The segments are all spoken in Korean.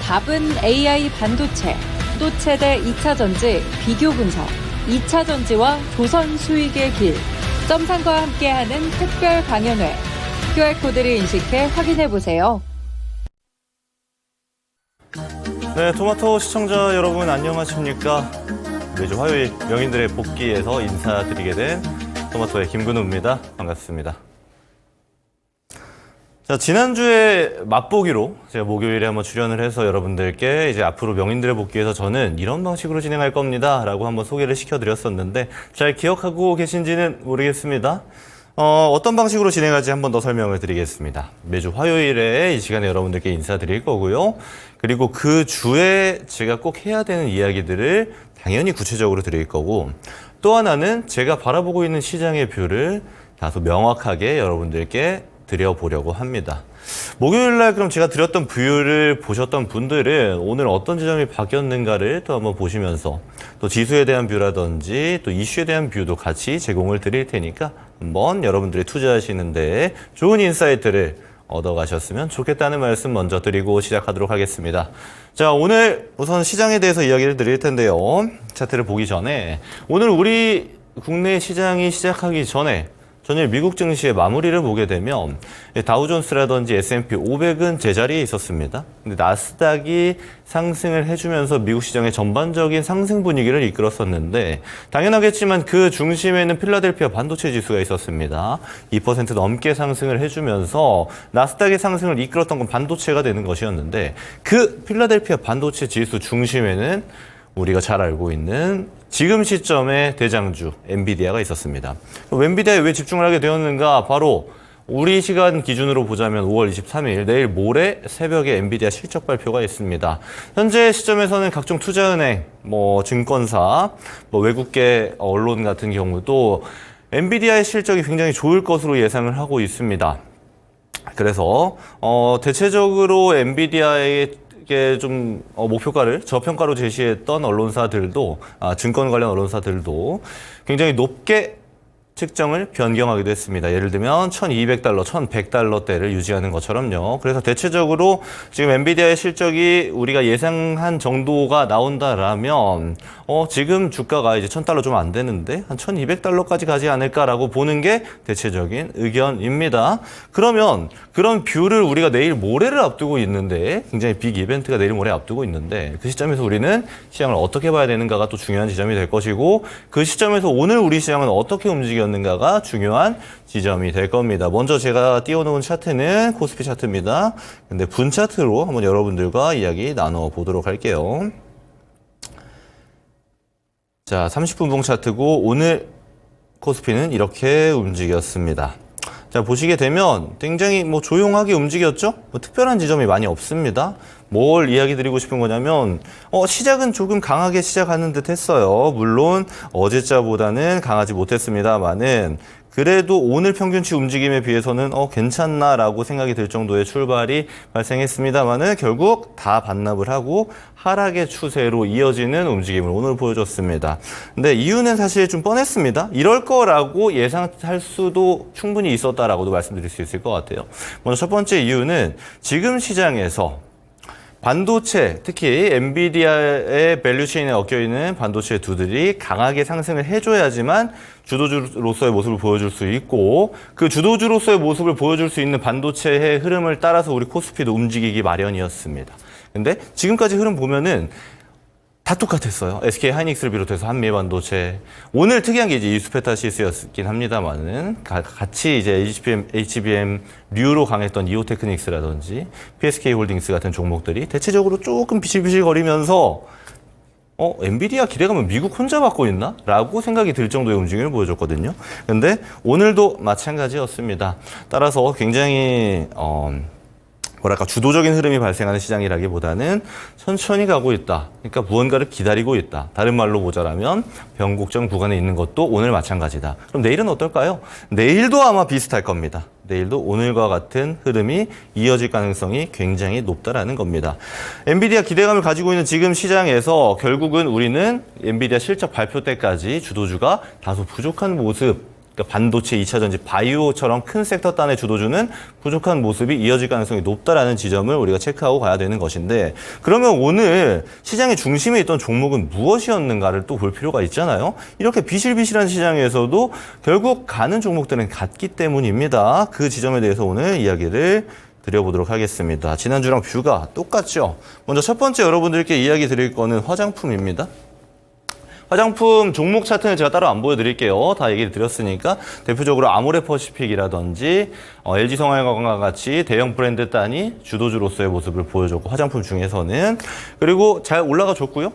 답은 AI 반도체, 또 최대 2차 전지 비교 분석, 2차 전지와 조선 수익의 길, 점상과 함께하는 특별 강연회. QR코드를 인식해 확인해보세요. 네, 토마토 시청자 여러분 안녕하십니까? 매주 화요일 명인들의 복귀에서 인사드리게 된 토마토의 김근우입니다. 반갑습니다. 자, 지난주에 맛보기로 제가 목요일에 한번 출연을 해서 여러분들께 이제 앞으로 명인들의 복귀에서 저는 이런 방식으로 진행할 겁니다 라고 한번 소개를 시켜드렸었는데 잘 기억하고 계신지는 모르겠습니다. 어떤 방식으로 진행할지 한번 더 설명을 드리겠습니다. 매주 화요일에 이 시간에 여러분들께 인사드릴 거고요. 그리고 그 주에 제가 꼭 해야 되는 이야기들을 당연히 구체적으로 드릴 거고, 또 하나는 제가 바라보고 있는 시장의 뷰를 다소 명확하게 여러분들께 드려보려고 합니다. 목요일날 그럼 제가 드렸던 뷰를 보셨던 분들은 오늘 어떤 지점이 바뀌었는가를 또 한번 보시면서 또 지수에 대한 뷰라든지 또 이슈에 대한 뷰도 같이 제공을 드릴 테니까 한번 여러분들이 투자하시는데 좋은 인사이트를 얻어가셨으면 좋겠다는 말씀 먼저 드리고 시작하도록 하겠습니다. 자, 오늘 우선 시장에 대해서 이야기를 드릴 텐데요. 차트를 보기 전에 오늘 우리 국내 시장이 시작하기 전에 전일 미국 증시의 마무리를 보게 되면 다우존스라든지 S&P 500은 제자리에 있었습니다. 근데 나스닥이 상승을 해주면서 미국 시장의 전반적인 상승 분위기를 이끌었었는데 당연하겠지만 그 중심에는 필라델피아 반도체 지수가 있었습니다. 2% 넘게 상승을 해주면서 나스닥의 상승을 이끌었던 건 반도체가 되는 것이었는데 그 필라델피아 반도체 지수 중심에는 우리가 잘 알고 있는 지금 시점의 대장주 엔비디아가 있었습니다. 엔비디아에 왜 집중을 하게 되었는가? 바로 우리 시간 기준으로 보자면 5월 23일 내일 모레 새벽에 엔비디아 실적 발표가 있습니다. 현재 시점에서는 각종 투자은행, 증권사, 외국계 언론 같은 경우도 엔비디아의 실적이 굉장히 좋을 것으로 예상을 하고 있습니다. 그래서 대체적으로 엔비디아의 좀 목표가를 저평가로 제시했던 언론사들도 증권 관련 언론사들도 굉장히 높게 측정을 변경하기도 했습니다. 예를 들면 1,200달러, 1,100달러대를 유지하는 것처럼요. 그래서 대체적으로 지금 엔비디아의 실적이 우리가 예상한 정도가 나온다라면 지금 주가가 이제 1,000달러 좀 안 되는데 한 1,200달러까지 가지 않을까라고 보는 게 대체적인 의견입니다. 그러면 그런 뷰를 우리가 내일 모레를 앞두고 있는데 굉장히 빅 이벤트가 내일 모레 앞두고 있는데 그 시점에서 우리는 시장을 어떻게 봐야 되는가가 또 중요한 지점이 될 것이고 그 시점에서 오늘 우리 시장은 어떻게 움직였는가가 중요한 지점이 될 겁니다. 먼저 제가 띄워놓은 차트는 코스피 차트입니다. 근데 분 차트로 한번 여러분들과 이야기 나눠보도록 할게요. 자, 30분봉 차트고 오늘 코스피는 이렇게 움직였습니다. 자, 보시게 되면 굉장히 조용하게 움직였죠? 특별한 지점이 많이 없습니다. 뭘 이야기 드리고 싶은 거냐면 시작은 조금 강하게 시작하는 듯 했어요. 물론 어제자보다는 강하지 못했습니다만은 그래도 오늘 평균치 움직임에 비해서는 괜찮나라고 생각이 들 정도의 출발이 발생했습니다만은 결국 다 반납을 하고 하락의 추세로 이어지는 움직임을 오늘 보여줬습니다. 근데 이유는 사실 좀 뻔했습니다. 이럴 거라고 예상할 수도 충분히 있었다라고도 말씀드릴 수 있을 것 같아요. 먼저 첫 번째 이유는 지금 시장에서 반도체, 특히 엔비디아의 밸류체인에 얽혀있는 반도체 두들이 강하게 상승을 해줘야지만 주도주로서의 모습을 보여줄 수 있고 그 주도주로서의 모습을 보여줄 수 있는 반도체의 흐름을 따라서 우리 코스피도 움직이기 마련이었습니다. 근데 지금까지 흐름 보면은 다 똑같았어요. SK 하이닉스를 비롯해서 한미반도체. 오늘 특이한 게 이제 이수페타시스였긴 합니다만은 같이 이제 HBM 류로 강했던 이오테크닉스라든지 PSK 홀딩스 같은 종목들이 대체적으로 조금 비실비실거리면서 엔비디아 기대감은 미국 혼자 받고 있나? 라고 생각이 들 정도의 움직임을 보여줬거든요. 근데 오늘도 마찬가지였습니다. 따라서 굉장히 주도적인 흐름이 발생하는 시장이라기보다는 천천히 가고 있다. 그러니까 무언가를 기다리고 있다. 다른 말로 보자라면 변곡점 구간에 있는 것도 오늘 마찬가지다. 그럼 내일은 어떨까요? 내일도 아마 비슷할 겁니다. 내일도 오늘과 같은 흐름이 이어질 가능성이 굉장히 높다라는 겁니다. 엔비디아 기대감을 가지고 있는 지금 시장에서 결국은 우리는 엔비디아 실적 발표 때까지 주도주가 다소 부족한 모습, 그러니까 반도체, 2차 전지, 바이오처럼 큰 섹터 단에 주도주는 부족한 모습이 이어질 가능성이 높다라는 지점을 우리가 체크하고 가야 되는 것인데, 그러면 오늘 시장의 중심에 있던 종목은 무엇이었는가를 또 볼 필요가 있잖아요. 이렇게 비실비실한 시장에서도 결국 가는 종목들은 같기 때문입니다. 그 지점에 대해서 오늘 이야기를 드려보도록 하겠습니다. 지난주랑 뷰가 똑같죠? 먼저 첫 번째 여러분들께 이야기 드릴 거는 화장품입니다. 화장품 종목 차트는 제가 따로 안 보여드릴게요. 다 얘기를 드렸으니까. 대표적으로 아모레퍼시픽이라든지 LG생활건강과 같이 대형 브랜드 단이 주도주로서의 모습을 보여줬고, 화장품 중에서는. 그리고 잘 올라가 줬고요.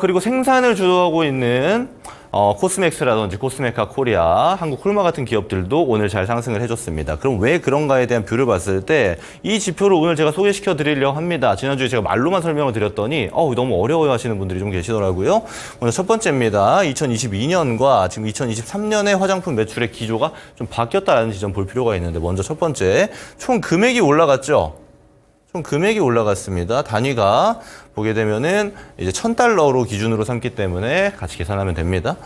그리고 생산을 주도하고 있는 코스맥스라든지 코스메카 코리아, 한국 콜마 같은 기업들도 오늘 잘 상승을 해줬습니다. 그럼 왜 그런가에 대한 뷰를 봤을 때 이 지표를 오늘 제가 소개시켜 드리려고 합니다. 지난주에 제가 말로만 설명을 드렸더니 너무 어려워 하시는 분들이 좀 계시더라고요. 오늘 첫 번째입니다. 2022년과 지금 2023년의 화장품 매출의 기조가 좀 바뀌었다는 지점 볼 필요가 있는데, 먼저 첫 번째, 총 금액이 올라갔죠? 총 금액이 올라갔습니다. 단위가 보게 되면은 이제 $1,000로 기준으로 삼기 때문에 같이 계산하면 됩니다.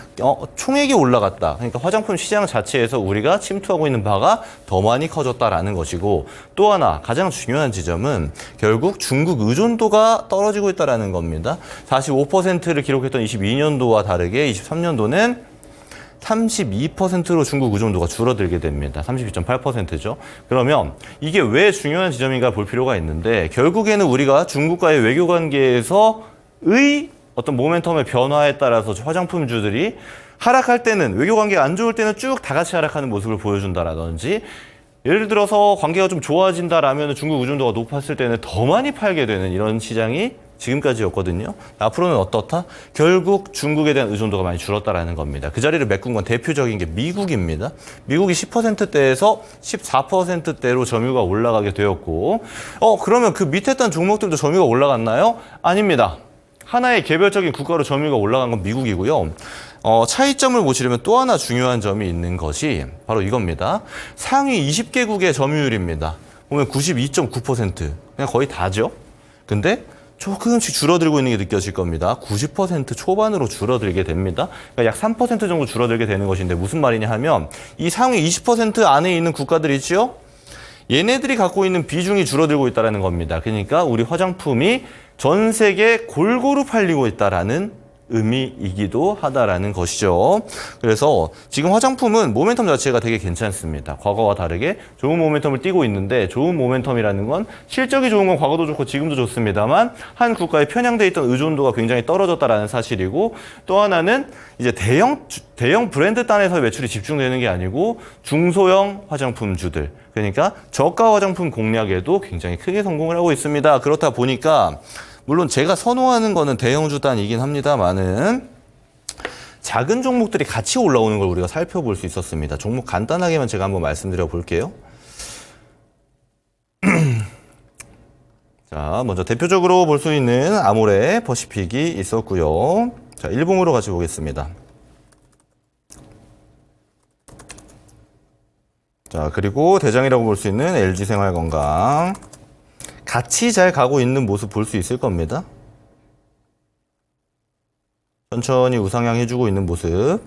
총액이 올라갔다. 그러니까 화장품 시장 자체에서 우리가 침투하고 있는 바가 더 많이 커졌다라는 것이고, 또 하나 가장 중요한 지점은 결국 중국 의존도가 떨어지고 있다라는 겁니다. 45%를 기록했던 22년도와 다르게 23년도는 32%로 중국 의존도가 줄어들게 됩니다. 32.8%죠. 그러면 이게 왜 중요한 지점인가 볼 필요가 있는데, 결국에는 우리가 중국과의 외교 관계에서의 어떤 모멘텀의 변화에 따라서 화장품주들이 하락할 때는, 외교 관계가 안 좋을 때는 쭉 다 같이 하락하는 모습을 보여준다라든지, 예를 들어서 관계가 좀 좋아진다라면 중국 의존도가 높았을 때는 더 많이 팔게 되는 이런 시장이 지금까지였거든요. 앞으로는 어떻다? 결국 중국에 대한 의존도가 많이 줄었다라는 겁니다. 그 자리를 메꾼 건 대표적인 게 미국입니다. 미국이 10%대에서 14%대로 점유가 올라가게 되었고, 그러면 그 밑에 단 종목들도 점유가 올라갔나요? 아닙니다. 하나의 개별적인 국가로 점유가 올라간 건 미국이고요. 차이점을 보시려면 또 하나 중요한 점이 있는 것이 바로 이겁니다. 상위 20개국의 점유율입니다. 보면 92.9%. 그냥 거의 다죠. 근데 조금씩 줄어들고 있는 게 느껴질 겁니다. 90% 초반으로 줄어들게 됩니다. 그러니까 약 3% 정도 줄어들게 되는 것인데, 무슨 말이냐 하면 이 상위 20% 안에 있는 국가들 있죠? 얘네들이 갖고 있는 비중이 줄어들고 있다는 겁니다. 그러니까 우리 화장품이 전 세계에 골고루 팔리고 있다라는 의미이기도 하다라는 것이죠. 그래서 지금 화장품은 모멘텀 자체가 되게 괜찮습니다. 과거와 다르게 좋은 모멘텀을 띠고 있는데, 좋은 모멘텀이라는 건 실적이 좋은 건 과거도 좋고 지금도 좋습니다만 한 국가에 편향돼 있던 의존도가 굉장히 떨어졌다라는 사실이고, 또 하나는 이제 대형 브랜드 단에서 매출이 집중되는 게 아니고 중소형 화장품주들, 그러니까 저가 화장품 공략에도 굉장히 크게 성공을 하고 있습니다. 그렇다 보니까 물론 제가 선호하는 거는 대형주 단이긴 합니다만은 작은 종목들이 같이 올라오는 걸 우리가 살펴볼 수 있었습니다. 종목 간단하게만 제가 한번 말씀드려 볼게요. 자, 먼저 대표적으로 볼 수 있는 아모레 퍼시픽이 있었고요. 자, 일봉으로 같이 보겠습니다. 자, 그리고 대장이라고 볼 수 있는 LG생활건강. 같이 잘 가고 있는 모습 볼 수 있을 겁니다. 천천히 우상향 해주고 있는 모습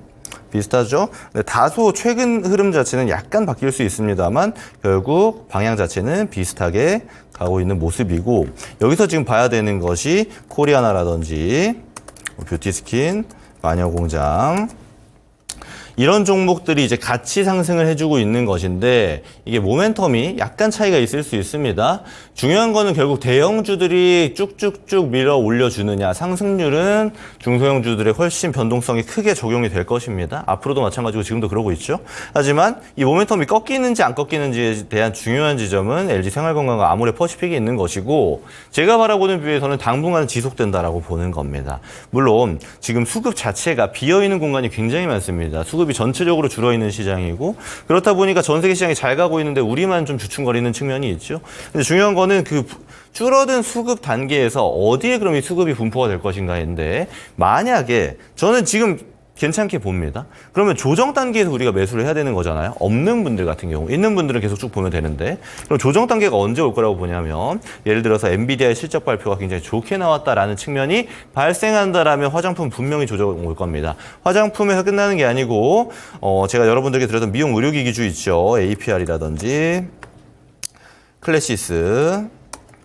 비슷하죠? 네, 다소 최근 흐름 자체는 약간 바뀔 수 있습니다만 결국 방향 자체는 비슷하게 가고 있는 모습이고, 여기서 지금 봐야 되는 것이 코리아나라든지 뷰티스킨, 마녀공장, 이런 종목들이 이제 같이 상승을 해주고 있는 것인데, 이게 모멘텀이 약간 차이가 있을 수 있습니다. 중요한 거는 결국 대형주들이 쭉쭉쭉 밀어 올려주느냐, 상승률은 중소형주들의 훨씬 변동성이 크게 적용이 될 것입니다. 앞으로도 마찬가지고 지금도 그러고 있죠. 하지만 이 모멘텀이 꺾이는지 안 꺾이는지에 대한 중요한 지점은 LG생활건강과 아모레퍼시픽이 있는 것이고, 제가 바라보는 뷰에서는 당분간 지속된다라고 보는 겁니다. 물론 지금 수급 자체가 비어있는 공간이 굉장히 많습니다. 수급이 전체적으로 줄어있는 시장이고, 그렇다 보니까 전 세계 시장이 잘 가고 있는데 우리만 좀 주춤거리는 측면이 있죠. 근데 중요한 거는 그 줄어든 수급 단계에서 어디에 그럼 이 수급이 분포가 될 것인가인데, 만약에 저는 지금 괜찮게 봅니다. 그러면 조정 단계에서 우리가 매수를 해야 되는 거잖아요. 없는 분들 같은 경우, 있는 분들은 계속 쭉 보면 되는데, 그럼 조정 단계가 언제 올 거라고 보냐면, 예를 들어서 엔비디아의 실적 발표가 굉장히 좋게 나왔다라는 측면이 발생한다라면 화장품 분명히 조정 올 겁니다. 화장품에서 끝나는 게 아니고, 제가 여러분들께 드렸던 미용 의료기기주 있죠. APR이라든지, 클래시스,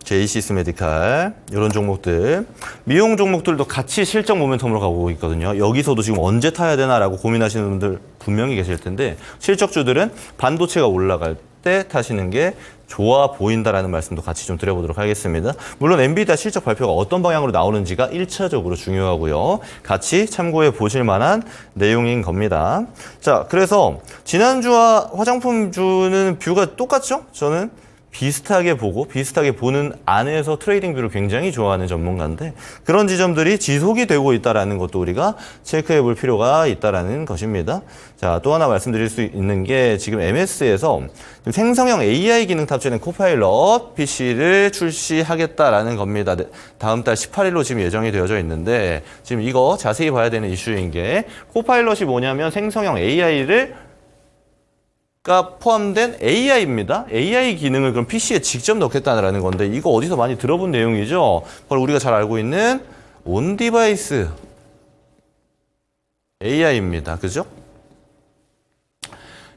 제이시스 메디칼 이런 종목들, 미용 종목들도 같이 실적 모멘텀으로 가고 있거든요. 여기서도 지금 언제 타야 되나라고 고민하시는 분들 분명히 계실 텐데, 실적주들은 반도체가 올라갈 때 타시는 게 좋아 보인다라는 말씀도 같이 좀 드려보도록 하겠습니다. 물론 엔비디아 실적 발표가 어떤 방향으로 나오는지가 1차적으로 중요하고요. 같이 참고해 보실 만한 내용인 겁니다. 자, 그래서 지난주와 화장품주는 뷰가 똑같죠? 저는 비슷하게 보고 비슷하게 보는 안에서 트레이딩 뷰를 굉장히 좋아하는 전문가인데, 그런 지점들이 지속이 되고 있다는 것도 우리가 체크해 볼 필요가 있다는 것입니다. 자, 또 하나 말씀드릴 수 있는 게, 지금 MS에서 생성형 AI 기능 탑재된 코파일럿 PC를 출시하겠다라는 겁니다. 다음 달 18일로 지금 예정이 되어져 있는데, 지금 이거 자세히 봐야 되는 이슈인 게, 코파일럿이 뭐냐면 생성형 AI를 가 포함된 AI입니다. AI 기능을 그럼 PC에 직접 넣겠다는 건데, 이거 어디서 많이 들어본 내용이죠? 바로 우리가 잘 알고 있는 온디바이스 AI입니다. 그죠?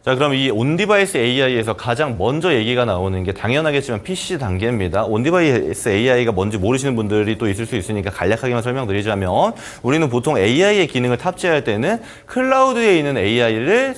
자, 그럼 이 온디바이스 AI에서 가장 먼저 얘기가 나오는 게 당연하겠지만 PC 단계입니다. 온디바이스 AI가 뭔지 모르시는 분들이 또 있을 수 있으니까 간략하게만 설명드리자면, 우리는 보통 AI의 기능을 탑재할 때는 클라우드에 있는 AI를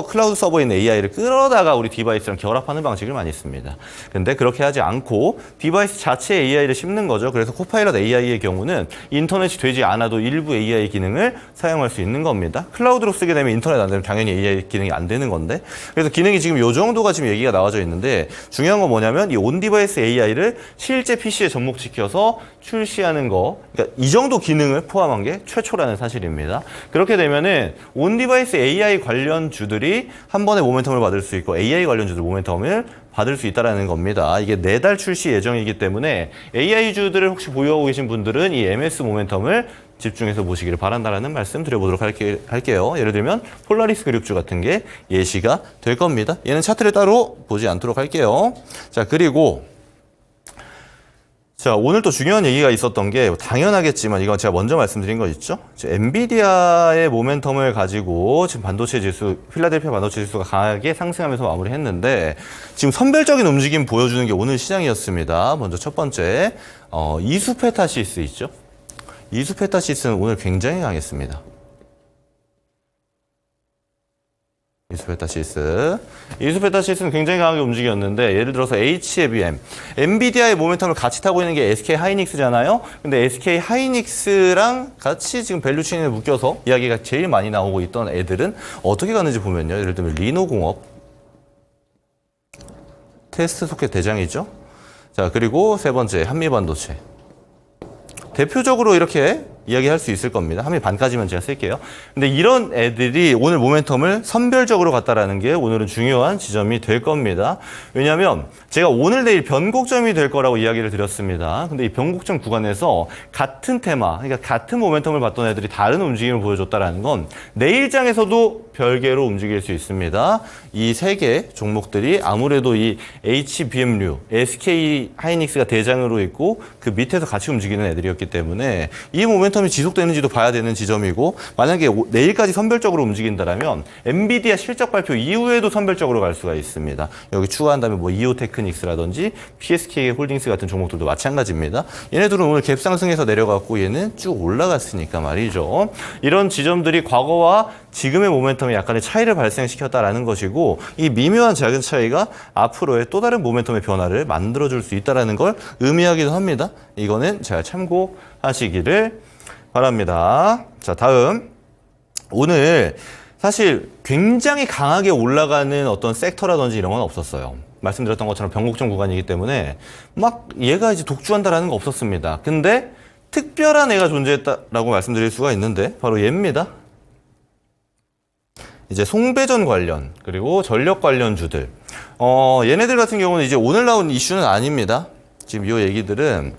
클라우드 서버에 있는 AI를 끌어다가 우리 디바이스랑 결합하는 방식을 많이 씁니다. 근데 그렇게 하지 않고 디바이스 자체에 AI를 씹는 거죠. 그래서 코파일럿 AI의 경우는 인터넷이 되지 않아도 일부 AI 기능을 사용할 수 있는 겁니다. 클라우드로 쓰게 되면 인터넷 안 되면 당연히 AI 기능이 안 되는 건데, 그래서 기능이 지금 요 정도가 지금 얘기가 나와져 있는데, 중요한 건 뭐냐면 이 온디바이스 AI를 실제 PC에 접목시켜서 출시하는 거, 그러니까 이 정도 기능을 포함한 게 최초라는 사실입니다. 그렇게 되면은 온디바이스 AI 관련 주들이 한 번에 모멘텀을 받을 수 있고, AI 관련 주들 모멘텀을 받을 수 있다는 겁니다. 이게 내달 출시 예정이기 때문에 AI 주들을 혹시 보유하고 계신 분들은 이 MS 모멘텀을 집중해서 보시기를 바란다라는 말씀 드려보도록 할게요. 예를 들면 폴라리스 그룹주 같은 게 예시가 될 겁니다. 얘는 차트를 따로 보지 않도록 할게요. 자, 그리고 자, 오늘 또 중요한 얘기가 있었던 게, 당연하겠지만 이건 제가 먼저 말씀드린 거 있죠? 엔비디아의 모멘텀을 가지고 지금 반도체 지수, 필라델피아 반도체 지수가 강하게 상승하면서 마무리했는데, 지금 선별적인 움직임 보여주는 게 오늘 시장이었습니다. 먼저 첫 번째, 이수페타시스 있죠? 이수페타시스는 오늘 굉장히 강했습니다. 이수페타시스는 굉장히 강하게 움직였는데, 예를 들어서 HBM, 엔비디아의 모멘텀을 같이 타고 있는 게 SK 하이닉스잖아요. 근데 SK 하이닉스랑 같이 지금 밸류체인에 묶여서 이야기가 제일 많이 나오고 있던 애들은 어떻게 가는지 보면요. 예를 들면 리노공업, 테스트 소켓 대장이죠. 자, 그리고 세 번째 한미반도체. 대표적으로 이렇게 이야기할 수 있을 겁니다. 한미 반까지만 제가 쓸게요. 근데 이런 애들이 오늘 모멘텀을 선별적으로 갔다라는 게 오늘은 중요한 지점이 될 겁니다. 왜냐하면 제가 오늘 내일 변곡점이 될 거라고 이야기를 드렸습니다. 근데 이 변곡점 구간에서 같은 테마, 그러니까 같은 모멘텀을 봤던 애들이 다른 움직임을 보여줬다라는 건 내일장에서도 별개로 움직일 수 있습니다. 이 세 개 종목들이 아무래도 이 HBM류, SK 하이닉스가 대장으로 있고 그 밑에서 같이 움직이는 애들이었기 때문에 이 모멘텀이 지속되는지도 봐야 되는 지점이고, 만약에 내일까지 선별적으로 움직인다면 엔비디아 실적 발표 이후에도 선별적으로 갈 수가 있습니다. 여기 추가한다면 뭐 이오테크닉스라든지 PSK 홀딩스 같은 종목들도 마찬가지입니다. 얘네들은 오늘 갭 상승해서 내려갔고 얘는 쭉 올라갔으니까 말이죠. 이런 지점들이 과거와 지금의 모멘텀에 약간의 차이를 발생시켰다라는 것이고, 이 미묘한 작은 차이가 앞으로의 또 다른 모멘텀의 변화를 만들어줄 수 있다는 걸 의미하기도 합니다. 이거는 잘 참고하시기를 바랍니다. 자, 다음. 오늘 사실 굉장히 강하게 올라가는 어떤 섹터라든지 이런 건 없었어요. 말씀드렸던 것처럼 변곡점 구간이기 때문에 막 얘가 이제 독주한다라는 거 없었습니다. 근데 특별한 애가 존재했다라고 말씀드릴 수가 있는데 바로 얘입니다. 이제 송배전 관련, 그리고 전력 관련주들. 얘네들 같은 경우는 이제 오늘 나온 이슈는 아닙니다. 지금 이 얘기들은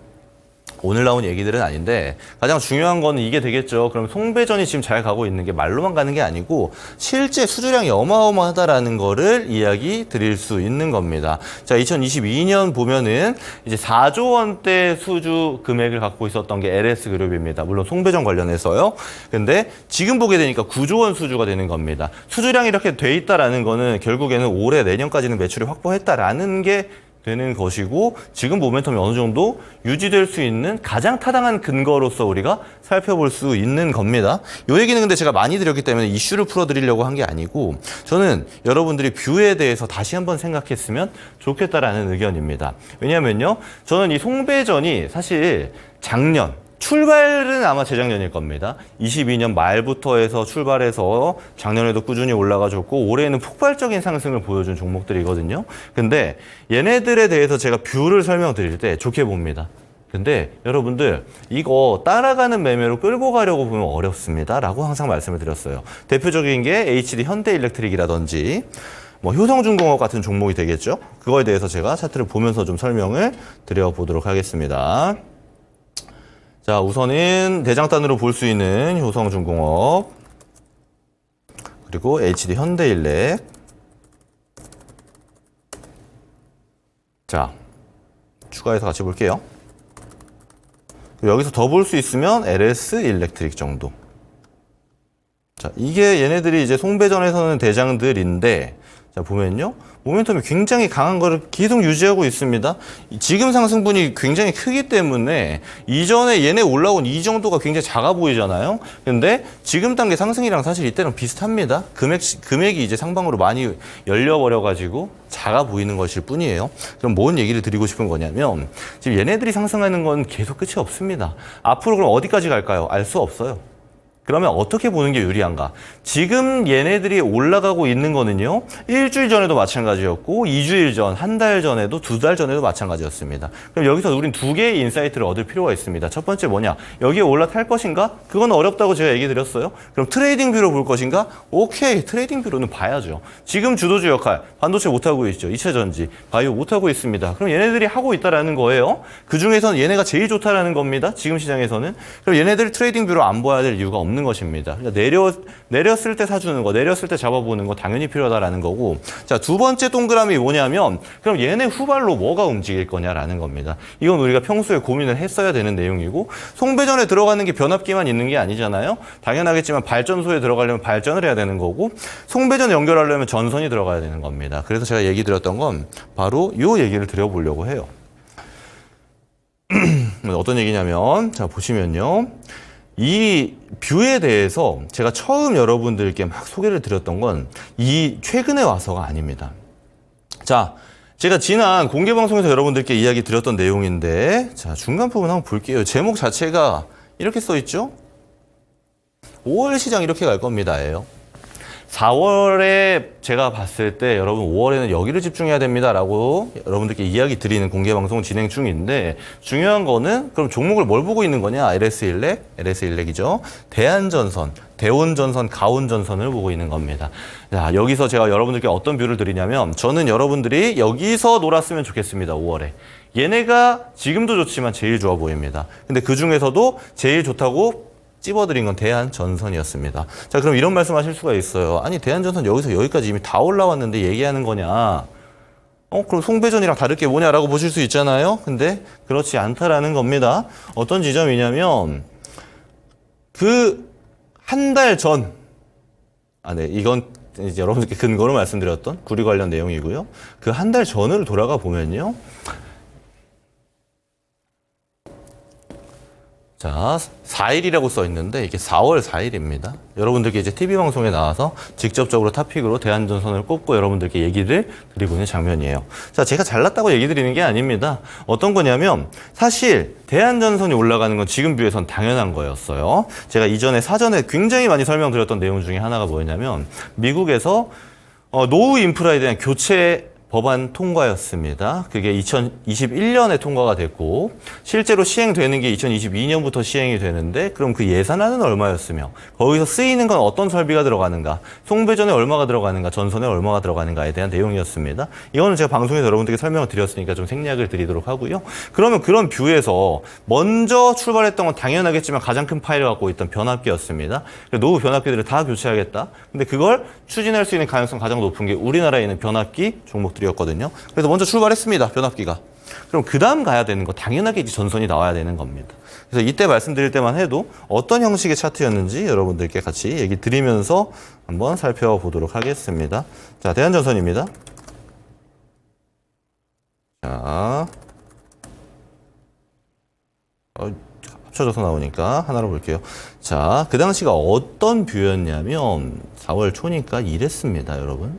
오늘 나온 얘기들은 아닌데 가장 중요한 거는 이게 되겠죠. 그럼 송배전이 지금 잘 가고 있는 게 말로만 가는 게 아니고 실제 수주량이 어마어마하다라는 거를 이야기 드릴 수 있는 겁니다. 자, 2022년 보면은 이제 4조 원대 수주 금액을 갖고 있었던 게 LS 그룹입니다. 물론 송배전 관련해서요. 근데 지금 보게 되니까 9조 원 수주가 되는 겁니다. 수주량이 이렇게 돼 있다라는 거는 결국에는 올해 내년까지는 매출이 확보했다라는 게 되는 것이고 지금 모멘텀이 어느 정도 유지될 수 있는 가장 타당한 근거로서 우리가 살펴볼 수 있는 겁니다. 이 얘기는 근데 제가 많이 드렸기 때문에 이슈를 풀어드리려고 한 게 아니고 저는 여러분들이 뷰에 대해서 다시 한번 생각했으면 좋겠다라는 의견입니다. 왜냐하면요. 저는 이 송배전이 사실 작년 출발은 아마 재작년일 겁니다. 22년 말부터 해서 출발해서 작년에도 꾸준히 올라가줬고 올해는 폭발적인 상승을 보여준 종목들이거든요. 근데 얘네들에 대해서 제가 뷰를 설명드릴 때 좋게 봅니다. 근데 여러분들 이거 따라가는 매매로 끌고 가려고 보면 어렵습니다. 라고 항상 말씀을 드렸어요. 대표적인 게 HD 현대일렉트릭이라든지 뭐 효성중공업 같은 종목이 되겠죠. 그거에 대해서 제가 차트를 보면서 좀 설명을 드려보도록 하겠습니다. 자, 우선은 대장단으로 볼 수 있는 효성중공업 그리고 HD 현대일렉. 자, 추가해서 같이 볼게요. 여기서 더 볼 수 있으면 LS 일렉트릭 정도. 자, 이게 얘네들이 이제 송배전에서는 대장들인데 자, 보면요. 모멘텀이 굉장히 강한 거를 계속 유지하고 있습니다. 지금 상승분이 굉장히 크기 때문에 이전에 얘네 올라온 이 정도가 굉장히 작아 보이잖아요. 근데 지금 단계 상승이랑 사실 이때랑 비슷합니다. 금액이 이제 상방으로 많이 열려버려가지고 작아 보이는 것일 뿐이에요. 그럼 뭔 얘기를 드리고 싶은 거냐면 지금 얘네들이 상승하는 건 계속 끝이 없습니다. 앞으로 그럼 어디까지 갈까요? 알 수 없어요. 그러면 어떻게 보는 게 유리한가? 지금 얘네들이 올라가고 있는 거는요. 일주일 전에도 마찬가지였고 2주일 전, 한 달 전에도 2달 전에도 마찬가지였습니다. 그럼 여기서 우린 두 개의 인사이트를 얻을 필요가 있습니다. 첫 번째 뭐냐? 여기에 올라탈 것인가? 그건 어렵다고 제가 얘기 드렸어요. 그럼 트레이딩 뷰로 볼 것인가? 오케이, 트레이딩 뷰로는 봐야죠. 지금 주도주 역할, 반도체 못하고 있죠. 2차 전지, 바이오 못하고 있습니다. 그럼 얘네들이 하고 있다라는 거예요. 그중에서는 얘네가 제일 좋다라는 겁니다. 지금 시장에서는. 그럼 얘네들 트레이딩 뷰로 안 봐야 될 이유가 없는 것입니다. 내렸을 때 사주는 거, 내렸을 때 잡아보는 거 당연히 필요하다라는 거고. 자, 두 번째 동그라미 뭐냐면 그럼 얘네 후발로 뭐가 움직일 거냐라는 겁니다. 이건 우리가 평소에 고민을 했어야 되는 내용이고 송배전에 들어가는 게 변압기만 있는 게 아니잖아요. 당연하겠지만 발전소에 들어가려면 발전을 해야 되는 거고 송배전 연결하려면 전선이 들어가야 되는 겁니다. 그래서 제가 얘기 드렸던 건 바로 이 얘기를 드려보려고 해요. 어떤 얘기냐면 자 보시면요. 이 뷰에 대해서 제가 처음 여러분들께 막 소개를 드렸던 건 이 최근에 와서가 아닙니다. 자, 제가 지난 공개 방송에서 여러분들께 이야기 드렸던 내용인데 자, 중간 부분 한번 볼게요. 제목 자체가 이렇게 써 있죠? 5월 시장 이렇게 갈 겁니다예요. 4월에 제가 봤을 때 여러분 5월에는 여기를 집중해야 됩니다라고 여러분들께 이야기 드리는 공개 방송 진행 중인데 중요한 거는 그럼 종목을 뭘 보고 있는 거냐? LS일렉이죠. 대한전선, 대온전선, 가온전선을 보고 있는 겁니다. 자, 여기서 제가 여러분들께 어떤 뷰를 드리냐면 저는 여러분들이 여기서 놀았으면 좋겠습니다. 5월에. 얘네가 지금도 좋지만 제일 좋아 보입니다. 근데 그 중에서도 제일 좋다고 찝어드린 건 대한전선이었습니다. 자, 그럼 이런 말씀 하실 수가 있어요. 아니, 대한전선 여기서 여기까지 이미 다 올라왔는데 얘기하는 거냐? 그럼 송배전이랑 다를 게 뭐냐라고 보실 수 있잖아요. 근데 그렇지 않다라는 겁니다. 어떤 지점이냐면 그 한 달 전, 네, 이건 이제 여러분들께 근거로 말씀드렸던 구리 관련 내용이고요. 그 한 달 전을 돌아가 보면요. 자, 4일이라고 써 있는데 이게 4월 4일입니다. 여러분들께 이제 TV 방송에 나와서 직접적으로 탑픽으로 대한전선을 꼽고 여러분들께 얘기를 드리고 있는 장면이에요. 자, 제가 잘났다고 얘기 드리는 게 아닙니다. 어떤 거냐면 사실 대한전선이 올라가는 건 지금 뷰에선 당연한 거였어요. 제가 이전에 사전에 굉장히 많이 설명드렸던 내용 중에 하나가 뭐였냐면 미국에서 노후 인프라에 대한 교체 법안 통과였습니다. 그게 2021년에 통과가 됐고 실제로 시행되는 게 2022년부터 시행이 되는데 그럼 그 예산안은 얼마였으며 거기서 쓰이는 건 어떤 설비가 들어가는가, 송배전에 얼마가 들어가는가, 전선에 얼마가 들어가는가에 대한 내용이었습니다. 이거는 제가 방송에서 여러분들께 설명을 드렸으니까 좀 생략을 드리도록 하고요. 그러면 그런 뷰에서 먼저 출발했던 건 당연하겠지만 가장 큰 파일을 갖고 있던 변압기였습니다. 노후 변압기들을 다 교체하겠다. 근데 그걸 추진할 수 있는 가능성 가장 높은 게 우리나라에 있는 변압기 종목들이었거든요. 그래서 먼저 출발했습니다. 변압기가. 그럼 그 다음 가야 되는 거 당연하게 이제 전선이 나와야 되는 겁니다. 그래서 이때 말씀드릴 때만 해도 어떤 형식의 차트였는지 여러분들께 같이 얘기 드리면서 한번 살펴보도록 하겠습니다. 자, 대한전선입니다. 자, 합쳐져서 나오니까 하나로 볼게요. 자, 그 당시가 어떤 뷰였냐면 4월 초니까 이랬습니다, 여러분.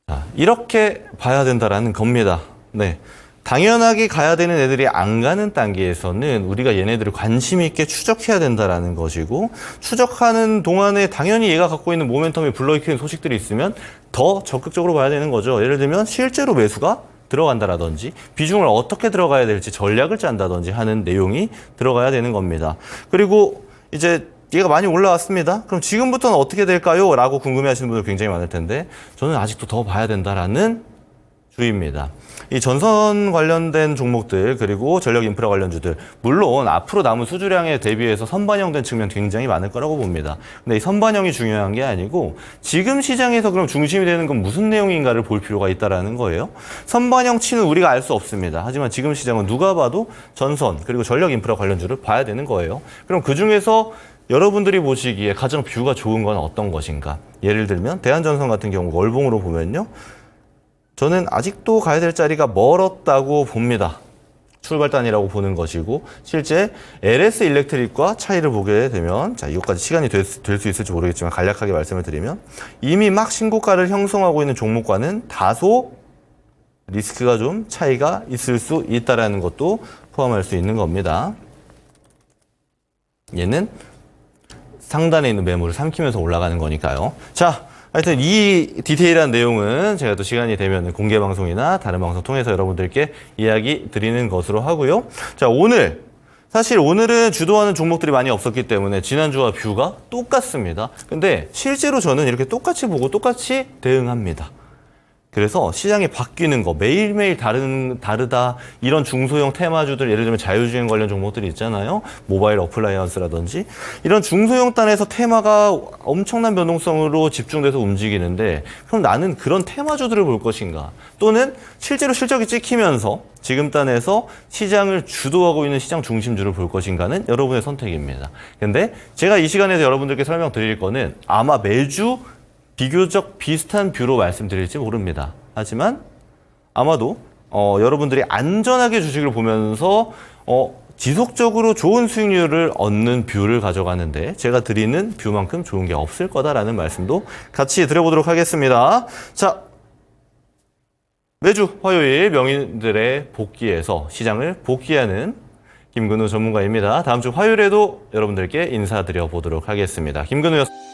자, 이렇게 봐야 된다라는 겁니다. 네. 당연하게 가야 되는 애들이 안 가는 단계에서는 우리가 얘네들을 관심 있게 추적해야 된다라는 것이고, 추적하는 동안에 당연히 얘가 갖고 있는 모멘텀이 불러일으키는 소식들이 있으면 더 적극적으로 봐야 되는 거죠. 예를 들면 실제로 매수가 들어간다라든지 비중을 어떻게 들어가야 될지 전략을 짠다든지 하는 내용이 들어가야 되는 겁니다. 그리고 이제 얘가 많이 올라왔습니다. 그럼 지금부터는 어떻게 될까요? 라고 궁금해하시는 분들 굉장히 많을 텐데 저는 아직도 더 봐야 된다라는 주의입니다. 이 전선 관련된 종목들 그리고 전력 인프라 관련주들 물론 앞으로 남은 수주량에 대비해서 선반영된 측면 굉장히 많을 거라고 봅니다. 근데 이 선반영이 중요한 게 아니고 지금 시장에서 그럼 중심이 되는 건 무슨 내용인가를 볼 필요가 있다라는 거예요. 선반영치는 우리가 알 수 없습니다. 하지만 지금 시장은 누가 봐도 전선 그리고 전력 인프라 관련주를 봐야 되는 거예요. 그럼 그중에서 여러분들이 보시기에 가장 뷰가 좋은 건 어떤 것인가? 예를 들면 대한전선 같은 경우 월봉으로 보면요. 저는 아직도 가야 될 자리가 멀었다고 봅니다. 출발단이라고 보는 것이고 실제 LS 일렉트릭과 차이를 보게 되면 자 이것까지 시간이 될 수 있을지 모르겠지만 간략하게 말씀을 드리면 이미 막 신고가를 형성하고 있는 종목과는 다소 리스크가 좀 차이가 있을 수 있다는 것도 포함할 수 있는 겁니다. 얘는 상단에 있는 매물을 삼키면서 올라가는 거니까요. 자, 하여튼 이 디테일한 내용은 제가 또 시간이 되면 공개 방송이나 다른 방송 통해서 여러분들께 이야기 드리는 것으로 하고요. 자, 사실 오늘은 주도하는 종목들이 많이 없었기 때문에 지난주와 뷰가 똑같습니다. 근데 실제로 저는 이렇게 똑같이 보고 똑같이 대응합니다. 그래서 시장이 바뀌는 거 매일매일 다르다 이런 중소형 테마주들 예를 들면 자율주행 관련 종목들이 있잖아요. 모바일 어플라이언스라든지 이런 중소형 단에서 테마가 엄청난 변동성으로 집중돼서 움직이는데 그럼 나는 그런 테마주들을 볼 것인가 또는 실제로 실적이 찍히면서 지금 단에서 시장을 주도하고 있는 시장 중심주를 볼 것인가는 여러분의 선택입니다. 근데 제가 이 시간에서 여러분들께 설명드릴 거는 아마 매주 비교적 비슷한 뷰로 말씀드릴지 모릅니다. 하지만 아마도 여러분들이 안전하게 주식을 보면서 지속적으로 좋은 수익률을 얻는 뷰를 가져가는데 제가 드리는 뷰만큼 좋은 게 없을 거다라는 말씀도 같이 드려보도록 하겠습니다. 자, 매주 화요일 명인들의 복귀에서 시장을 복귀하는 김근우 전문가입니다. 다음 주 화요일에도 여러분들께 인사드려 보도록 하겠습니다. 김근우였습니다.